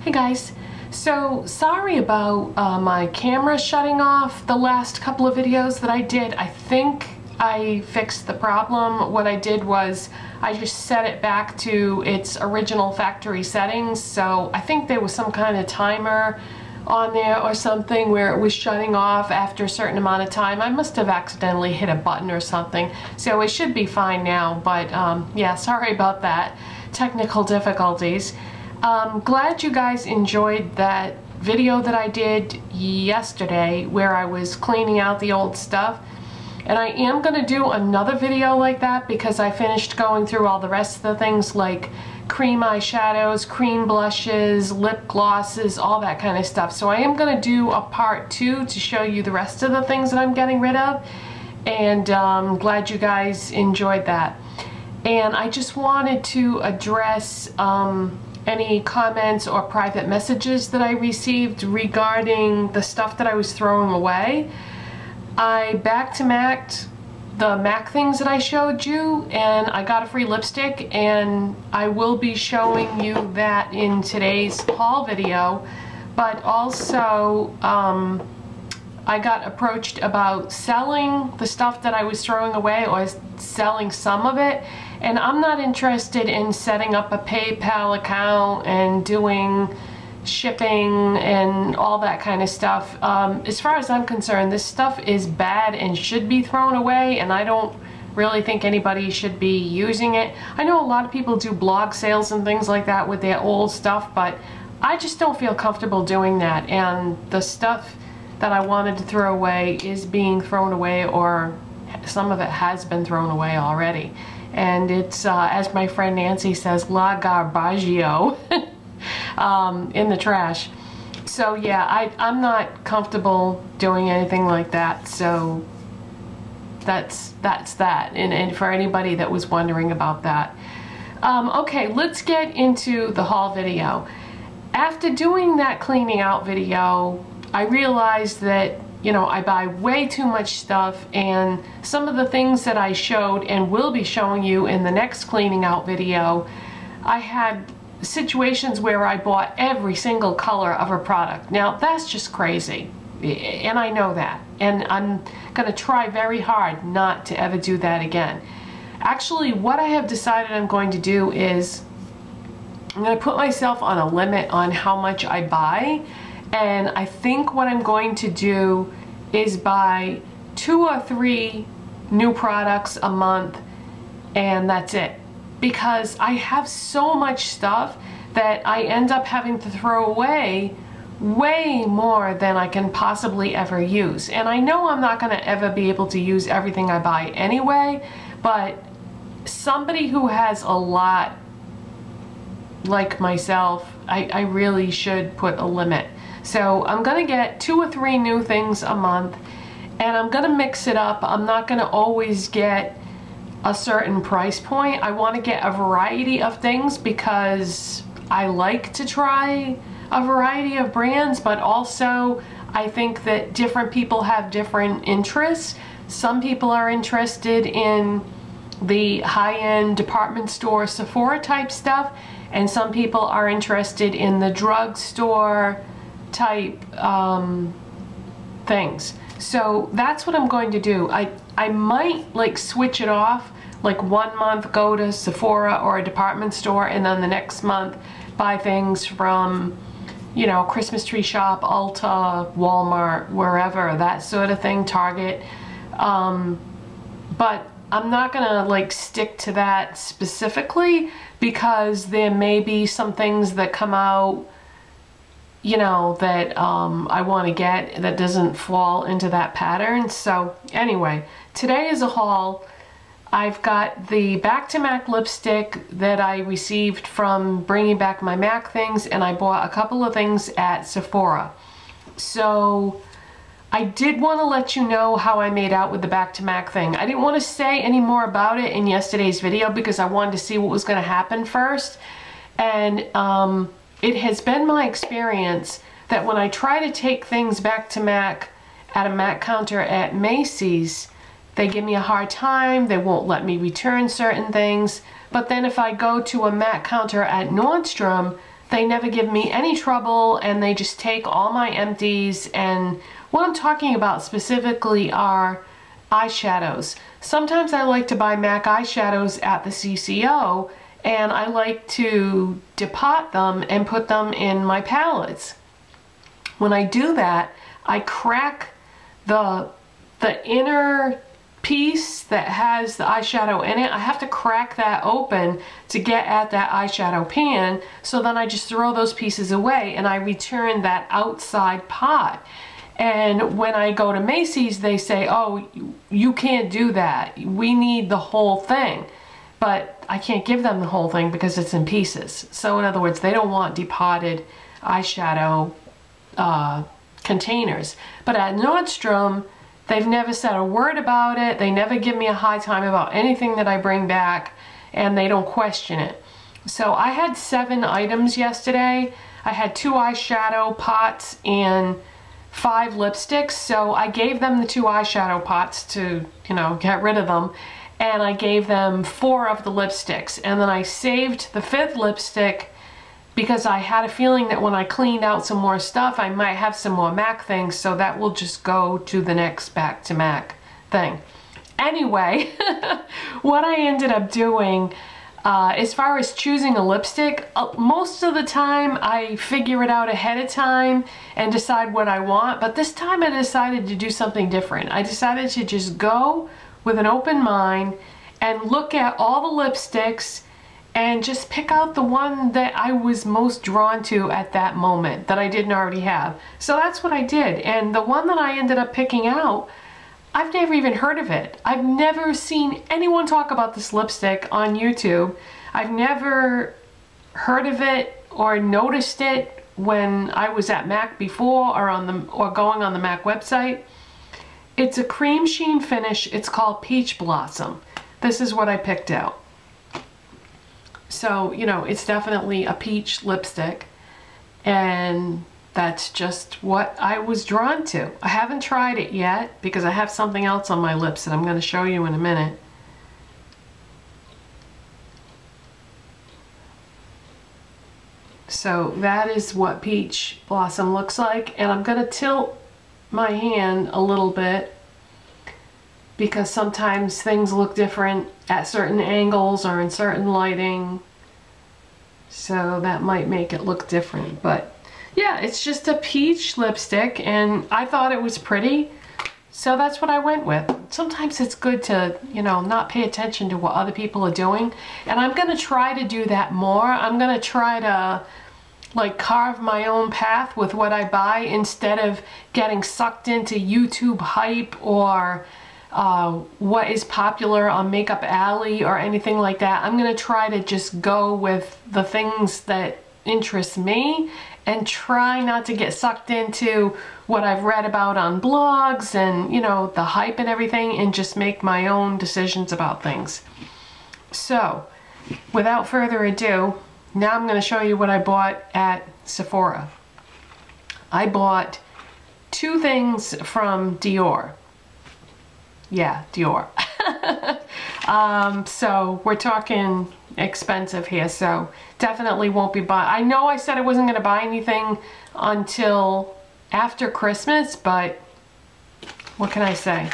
Hey guys, so sorry about my camera shutting off the last couple of videos that I did. I think I fixed the problem. What I did was I just set it back to its original factory settings, so I think there was some kind of timer on there or something where it was shutting off after a certain amount of time. I must have accidentally hit a button or something, so it should be fine now, but yeah, sorry about that. Technical difficulties. Glad you guys enjoyed that video that I did yesterday where I was cleaning out the old stuff, and I am going to do another video like that because I finished going through all the rest of the things like cream eyeshadows, cream blushes, lip glosses, all that kind of stuff. So I am going to do a part 2 to show you the rest of the things that I'm getting rid of, and glad you guys enjoyed that. And I just wanted to address any comments or private messages that I received regarding the stuff that I was throwing away. I back-to-MAC'd the MAC things that I showed you, and I got a free lipstick, and I will be showing you that in today's haul video. But also I got approached about selling the stuff that I was throwing away, or selling some of it, and I'm not interested in setting up a PayPal account and doing shipping and all that kind of stuff. As far as I'm concerned, this stuff is bad and should be thrown away, and I don't really think anybody should be using it. I know a lot of people do blog sales and things like that with their old stuff, but I just don't feel comfortable doing that, and the stuff that I wanted to throw away is being thrown away, or some of it has been thrown away already. And it's, as my friend Nancy says, la garbaggio in the trash. So yeah, I'm not comfortable doing anything like that, so that's that. And for anybody that was wondering about that. Okay, let's get into the haul video. After doing that cleaning out video, I realized that, you know, I buy way too much stuff, and some of the things that I showed and will be showing you in the next cleaning out video, I had situations where I bought every single color of a product. Now that's just crazy, and I know that, and I'm gonna try very hard not to ever do that again. Actually, what I have decided I'm going to do is I'm gonna put myself on a limit on how much I buy. And I think what I'm going to do is buy 2 or 3 new products a month, and that's it. Because I have so much stuff that I end up having to throw away way more than I can possibly ever use. And I know I'm not going to ever be able to use everything I buy anyway, but somebody who has a lot like myself, I really should put a limit. So I'm gonna get 2 or 3 new things a month, and I'm gonna mix it up. I'm not gonna always get a certain price point. I want to get a variety of things because I like to try a variety of brands, but also I think that different people have different interests. Some people are interested in the high-end department store Sephora type stuff, and some people are interested in the drugstore type things. So that's what I'm going to do. I might like switch it off, like one month go to Sephora or a department store, and then the next month buy things from, you know, Christmas Tree Shop, Ulta, Walmart, wherever, that sort of thing, Target. But I'm not gonna like stick to that specifically, because there may be some things that come out, you know, that I want to get that doesn't fall into that pattern. So anyway, today is a haul. I've got the Back to MAC lipstick that I received from bringing back my MAC things, and I bought a couple of things at Sephora. So I did want to let you know how I made out with the Back to MAC thing. I didn't want to say any more about it in yesterday's video because I wanted to see what was going to happen first. And it has been my experience that when I try to take things back to MAC at a MAC counter at Macy's, they give me a hard time. They won't let me return certain things. But then if I go to a MAC counter at Nordstrom, They never give me any trouble, and they just take all my empties. And what I'm talking about specifically are eyeshadows. Sometimes I like to buy MAC eyeshadows at the CCO, and I like to depot them and put them in my palettes. When I do that, I crack the inner piece that has the eyeshadow in it. I have to crack that open to get at that eyeshadow pan, so then I just throw those pieces away and I return that outside pot. And when I go to Macy's, they say, oh, you can't do that. We need the whole thing. But I can't give them the whole thing because it's in pieces. So in other words, they don't want depotted eyeshadow containers. But at Nordstrom, they've never said a word about it. They never give me a high time about anything that I bring back, and they don't question it. So I had 7 items yesterday. I had 2 eyeshadow pots and 5 lipsticks. So I gave them the 2 eyeshadow pots to, you know, get rid of them. And I gave them 4 of the lipsticks. And then I saved the 5th lipstick because I had a feeling that when I cleaned out some more stuff, I might have some more MAC things, so that will just go to the next back to MAC thing. Anyway, what I ended up doing, as far as choosing a lipstick, most of the time I figure it out ahead of time and decide what I want, but this time I decided to do something different. I decided to just go with an open mind and look at all the lipsticks and just pick out the one that I was most drawn to at that moment that I didn't already have. So that's what I did. And the one that I ended up picking out, I've never even heard of it. I've never seen anyone talk about this lipstick on YouTube. I've never heard of it or noticed it when I was at MAC before or going on the MAC website. It's a cream sheen finish. It's called Peach Blossom. This is what I picked out. So, you know, it's definitely a peach lipstick, and that's just what I was drawn to. I haven't tried it yet because I have something else on my lips that I'm going to show you in a minute. So that is what Peach Blossom looks like, and I'm going to tilt my hand a little bit because sometimes things look different at certain angles or in certain lighting, so that might make it look different. But yeah, it's just a peach lipstick, and I thought it was pretty, so that's what I went with. Sometimes it's good to, you know, not pay attention to what other people are doing, and I'm gonna try to do that more. I'm gonna try to like carve my own path with what I buy instead of getting sucked into YouTube hype or what is popular on Makeup Alley or anything like that. I'm gonna try to just go with the things that interest me and try not to get sucked into what I've read about on blogs and, you know, the hype and everything, and just make my own decisions about things. So without further ado, now I'm going to show you what I bought at Sephora. I bought 2 things from Dior. Yeah, Dior. So we're talking expensive here, so definitely won't be buying. I know I said I wasn't going to buy anything until after Christmas, but what can I say?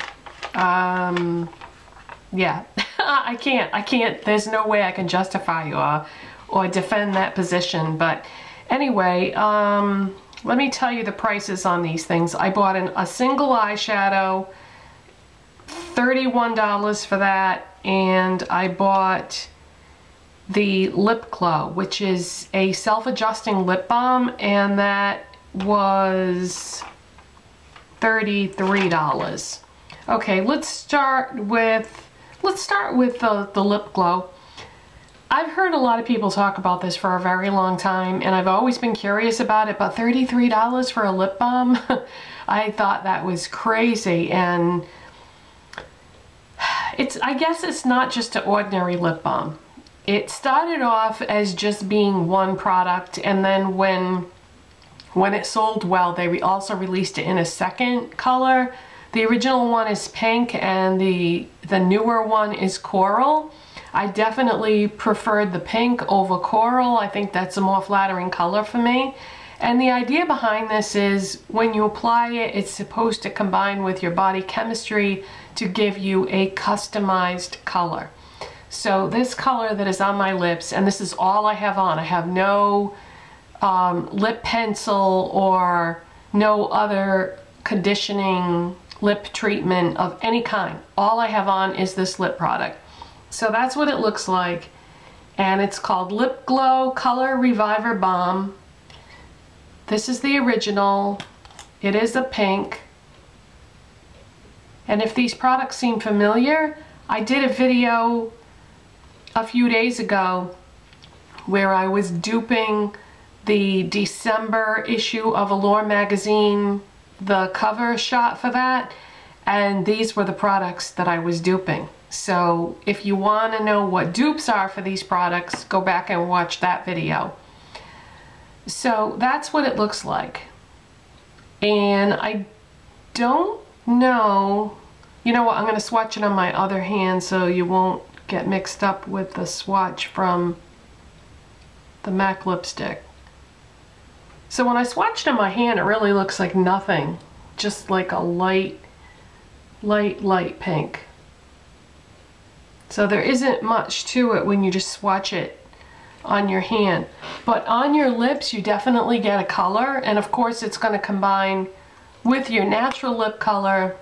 Yeah, I can't, there's no way I can justify or defend that position. But anyway, let me tell you the prices on these things. I bought a single eyeshadow, $31 for that, and I bought the Lip Glow, which is a self-adjusting lip balm, and that was $33. Okay, let's start with the Lip Glow. I've heard a lot of people talk about this for a very long time, and I've always been curious about it, but $33 for a lip balm? I thought that was crazy. And I guess it's not just an ordinary lip balm. It started off as just being one product, and then when it sold well, they also released it in a second color. The original one is pink, and the newer one is coral. I definitely preferred the pink over coral. I think that's a more flattering color for me. And the idea behind this is when you apply it, it's supposed to combine with your body chemistry to give you a customized color. So this color that is on my lips, and this is all I have on. I have no lip pencil or no other conditioning lip treatment of any kind. All I have on is this lip product. So that's what it looks like. And it's called Lip Glow Color Reviver Balm. This is the original. It is a pink. And if these products seem familiar, I did a video a few days ago where I was duping the December issue of Allure magazine, the cover shot for that, and these were the products that I was duping. So if you want to know what dupes are for these products, go back and watch that video. So that's what it looks like. And I don't know, you know what, I'm going to swatch it on my other hand so you won't get mixed up with the swatch from the MAC lipstick. So when I swatched on my hand, it really looks like nothing, just like a light pink. So there isn't much to it when you just swatch it on your hand. But on your lips, you definitely get a color, and of course it's going to combine with your natural lip color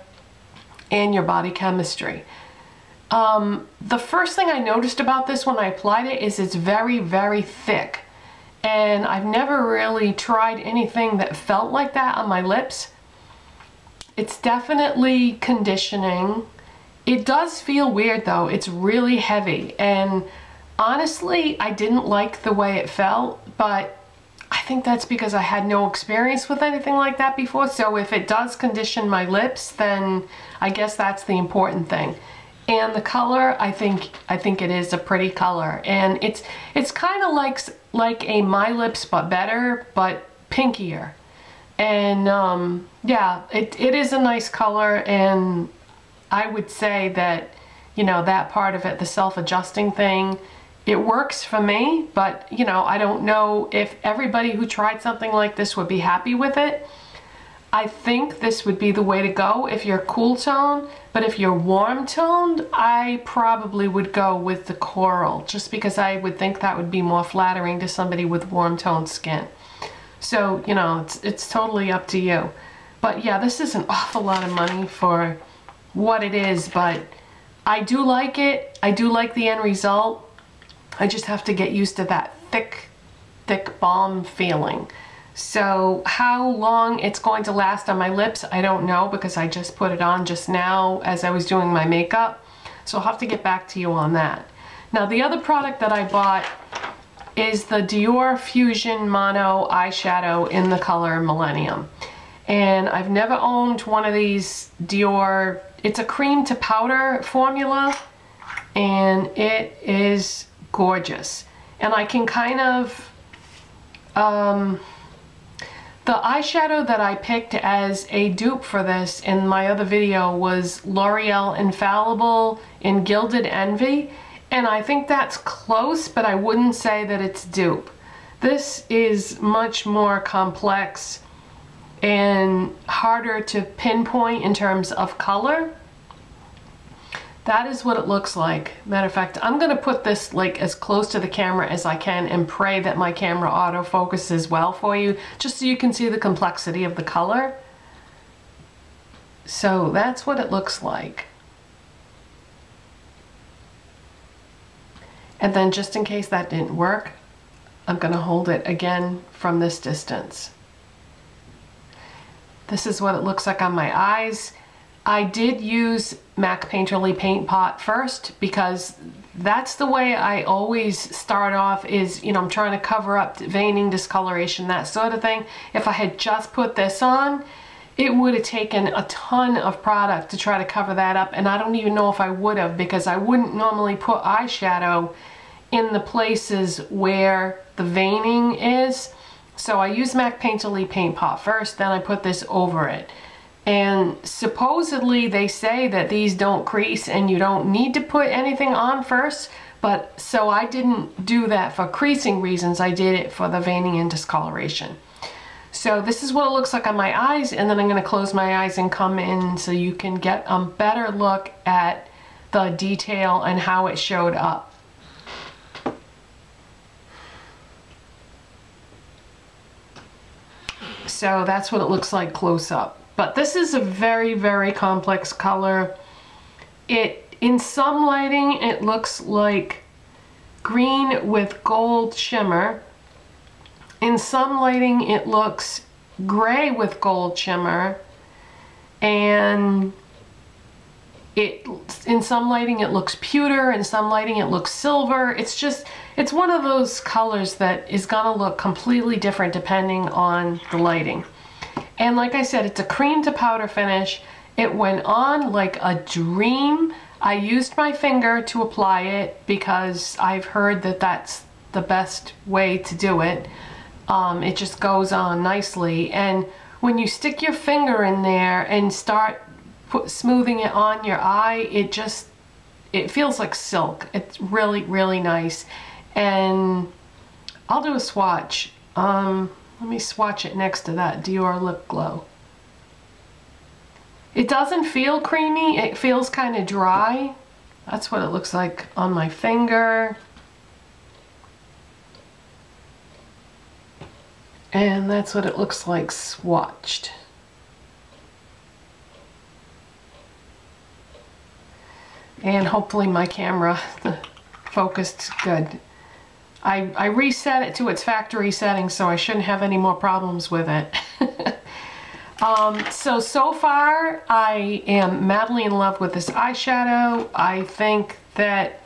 and your body chemistry. The first thing I noticed about this when I applied it is it's very, very thick. And I've never really tried anything that felt like that on my lips. It's definitely conditioning. It does feel weird though. It's really heavy. And honestly, I didn't like the way it felt, but I think that's because I had no experience with anything like that before. So if it does condition my lips, then I guess that's the important thing. And the color, I think it is a pretty color. And it's kind of like a My Lips but better, but pinkier. And yeah, it is a nice color, and I would say that, you know, that part of it, the self-adjusting thing, it works for me, but you know, I don't know if everybody who tried something like this would be happy with it. I think this would be the way to go if you're cool tone, but if you're warm toned, I probably would go with the coral, just because I would think that would be more flattering to somebody with warm toned skin. So, you know, it's totally up to you. But yeah, this is an awful lot of money for what it is, but I do like it. I do like the end result. I just have to get used to that thick balm feeling. So how long it's going to last on my lips, I don't know, because I just put it on just now as I was doing my makeup. So I'll have to get back to you on that. Now the other product that I bought is the Dior Fusion Mono eyeshadow in the color Millennium. And I've never owned one of these Dior, it's a cream to powder formula, and it is gorgeous. And I can kind of, the eyeshadow that I picked as a dupe for this in my other video was L'Oreal Infallible in Gilded Envy, and I think that's close, but I wouldn't say that it's dupe. This is much more complex and harder to pinpoint in terms of color. That is what it looks like. Matter of fact, I'm gonna put this like as close to the camera as I can and pray that my camera autofocuses well for you, just so you can see the complexity of the color. So that's what it looks like. And then just in case that didn't work, I'm gonna hold it again from this distance. This is what it looks like on my eyes. I did use MAC Painterly Paint Pot first because that's the way I always start off is, you know, I'm trying to cover up veining, discoloration, that sort of thing. If I had just put this on, it would have taken a ton of product to try to cover that up, and I don't even know if I would have, because I wouldn't normally put eyeshadow in the places where the veining is. So I use MAC Painterly Paint Pot first, then I put this over it. And supposedly they say that these don't crease and you don't need to put anything on first, but so I didn't do that for creasing reasons. I did it for the veining and discoloration. So this is what it looks like on my eyes, and then I'm going to close my eyes and come in so you can get a better look at the detail and how it showed up. So that's what it looks like close up. But this is a very, very complex color. In some lighting, it looks like green with gold shimmer. In some lighting, it looks gray with gold shimmer. And in some lighting, it looks pewter. In some lighting, it looks silver. It's one of those colors that is gonna look completely different depending on the lighting. And like I said, it's a cream to powder finish. It went on like a dream. I used my finger to apply it because I've heard that that's the best way to do it. It just goes on nicely. And when you stick your finger in there and start smoothing it on your eye, it feels like silk. It's really, really nice. And I'll do a swatch. Let me swatch it next to that Dior Lip Glow. It doesn't feel creamy, it feels kind of dry. That's what it looks like on my finger. And that's what it looks like swatched. And hopefully my camera focused good. I reset it to its factory setting, so I shouldn't have any more problems with it. So far I am madly in love with this eyeshadow. I think that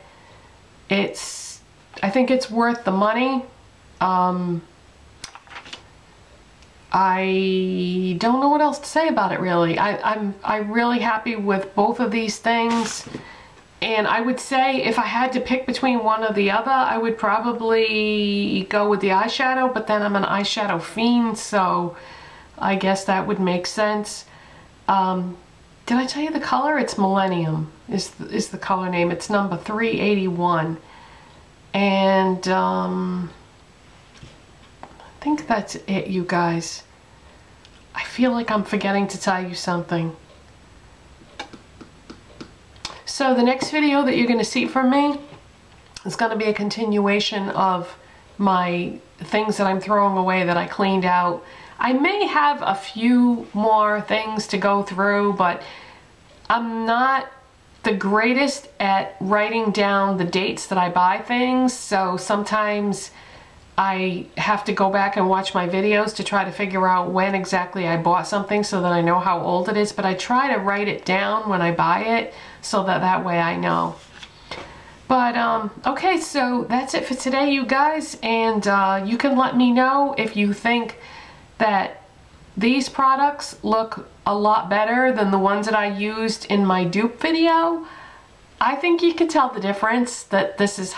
it's worth the money. I don't know what else to say about it really. I'm really happy with both of these things. And I would say if I had to pick between one or the other, I would probably go with the eyeshadow, but then I'm an eyeshadow fiend, so I guess that would make sense. Did I tell you the color? It's Millennium is the color name. It's number 381. And I think that's it, you guys. I feel like I'm forgetting to tell you something. So the next video that you're going to see from me is going to be a continuation of my things that I'm throwing away that I cleaned out. I may have a few more things to go through, but I'm not the greatest at writing down the dates that I buy things, so sometimes I have to go back and watch my videos to try to figure out when exactly I bought something so that I know how old it is, but I try to write it down when I buy it so that way I know. But okay, so that's it for today, you guys, and you can let me know if you think that these products look a lot better than the ones that I used in my dupe video. I think you can tell the difference, that this is